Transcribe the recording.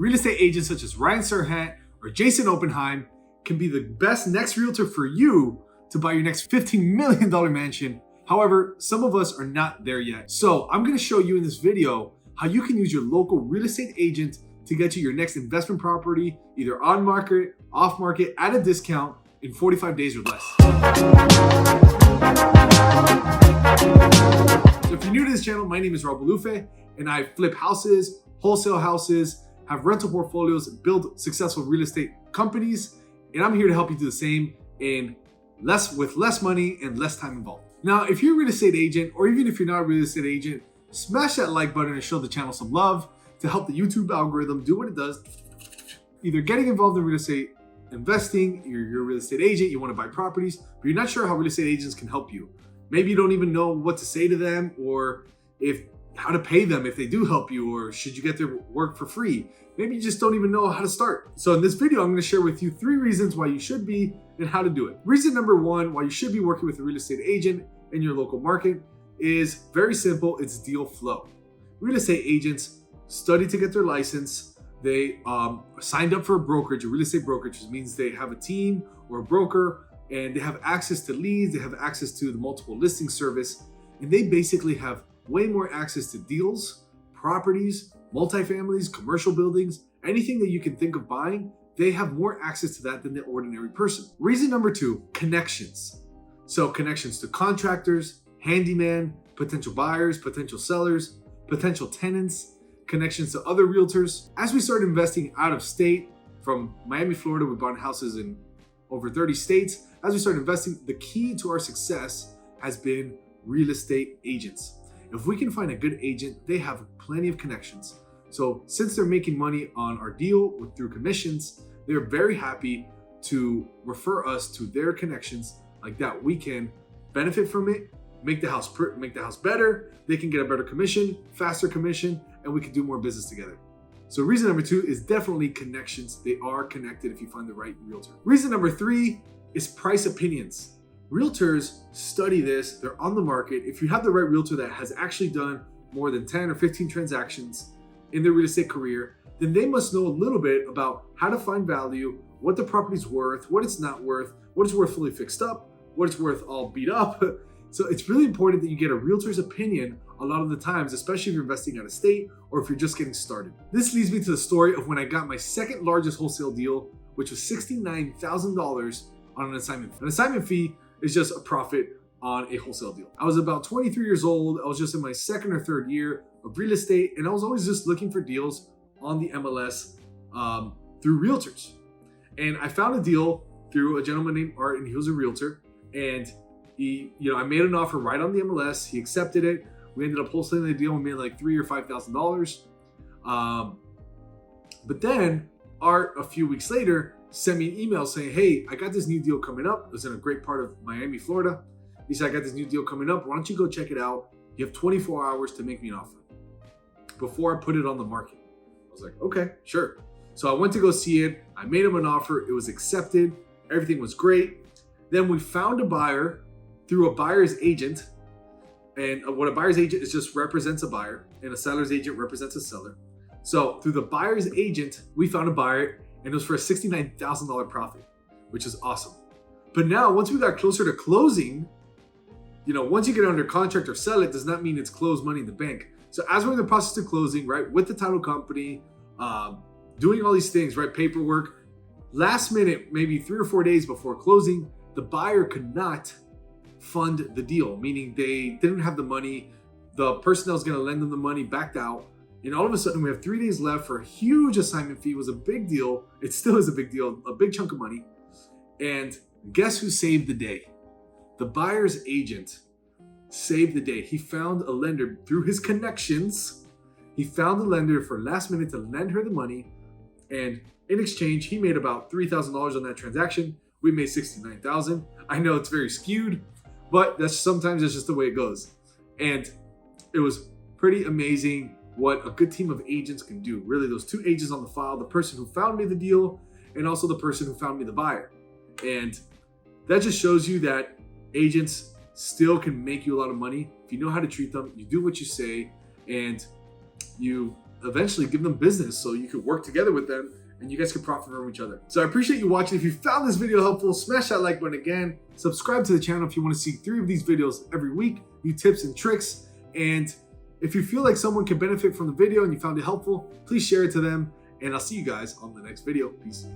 Real estate agents such as Ryan Serhant or Jason Oppenheim can be the best next realtor for you to buy your next $15 million mansion. However, some of us are not there yet. So I'm gonna show you in this video how you can use your local real estate agent to get you your next investment property, either on market, off market, at a discount in 45 days or less. So if you're new to this channel, my name is Rob Lufe, and I flip houses, wholesale houses, have rental portfolios, build successful real estate companies, and I'm here to help you do the same with less money and less time involved. Now, if you're a real estate agent, or even if you're not a real estate agent, smash that like button and show the channel some love to help the YouTube algorithm do what it does. Either getting involved in real estate investing, you're a real estate agent, you want to buy properties, but you're not sure how real estate agents can help you. Maybe you don't even know what to say to them, or how to pay them if they do help you, or should you get their work for free? Maybe you just don't even know how to start. So in this video, I'm going to share with you 3 reasons why you should be and how to do it. Reason number 1, why you should be working with a real estate agent in your local market is very simple. It's deal flow. Real estate agents study to get their license. They signed up for a brokerage, a real estate brokerage, which means they have a team or a broker, and they have access to leads. They have access to the multiple listing service, and they basically have way more access to deals, properties, multifamilies, commercial buildings, anything that you can think of buying. They have more access to that than the ordinary person. Reason number 2, connections. So connections to contractors, handyman, potential buyers, potential sellers, potential tenants, connections to other realtors. As we started investing out of state, from Miami, Florida, we bought houses in over 30 states. As we started investing, the key to our success has been real estate agents. If we can find a good agent, they have plenty of connections. So since they're making money on our deal through commissions, they're very happy to refer us to their connections. Like that, we can benefit from it, make the house better. They can get a better commission, faster commission, and we can do more business together. So reason number 2 is definitely connections. They are connected if you find the right realtor. Reason number 3 is price opinions. Realtors study this, they're on the market. If you have the right realtor that has actually done more than 10 or 15 transactions in their real estate career, then they must know a little bit about how to find value, what the property's worth, what it's not worth, what it's worth fully fixed up, what it's worth all beat up. So it's really important that you get a realtor's opinion a lot of the times, especially if you're investing out of state or if you're just getting started. This leads me to the story of when I got my second largest wholesale deal, which was $69,000 on an assignment. An assignment fee is just a profit on a wholesale deal. I was about 23 years old. I was just in my 2nd or 3rd year of real estate, and I was always just looking for deals on the MLS through realtors. And I found a deal through a gentleman named Art, and he was a realtor. And I made an offer right on the MLS. He accepted it. We ended up wholesaling the deal. We made like $3,000 or $5,000. But then Art, a few weeks later, sent me an email saying, hey, I got this new deal coming up. It was in a great part of Miami, Florida. He said, I got this new deal coming up. Why don't you go check it out? You have 24 hours to make me an offer before I put it on the market. I was like, okay, sure. So I went to go see it. I made him an offer. It was accepted. Everything was great. Then we found a buyer through a buyer's agent. And what a buyer's agent is just represents a buyer, and a seller's agent represents a seller. So through the buyer's agent, we found a buyer, and it was for a $69,000 profit, which is awesome. But now, once we got closer to closing, once you get under contract or sell it, does not mean it's closed money in the bank. So as we're in the process of closing, right, with the title company, doing all these things, right, paperwork, last minute, maybe 3 or 4 days before closing, the buyer could not fund the deal, meaning they didn't have the money. The person that was going to lend them the money backed out. And all of a sudden, we have 3 days left for a huge assignment fee. It was a big deal. It still is a big deal, a big chunk of money. And guess who saved the day? The buyer's agent saved the day. He found a lender through his connections. He found a lender for last minute to lend her the money. And in exchange, he made about $3,000 on that transaction. We made $69,000. I know it's very skewed, but sometimes it's just the way it goes. And it was pretty amazing what a good team of agents can do. Really, those 2 agents on the file, the person who found me the deal and also the person who found me the buyer. And that just shows you that agents still can make you a lot of money if you know how to treat them, you do what you say, and you eventually give them business so you could work together with them and you guys can profit from each other. So I appreciate you watching. If you found this video helpful, smash that like button again. Subscribe to the channel if you want to see 3 of these videos every week, new tips and tricks. And if you feel like someone can benefit from the video and you found it helpful, please share it to them. And I'll see you guys on the next video. Peace.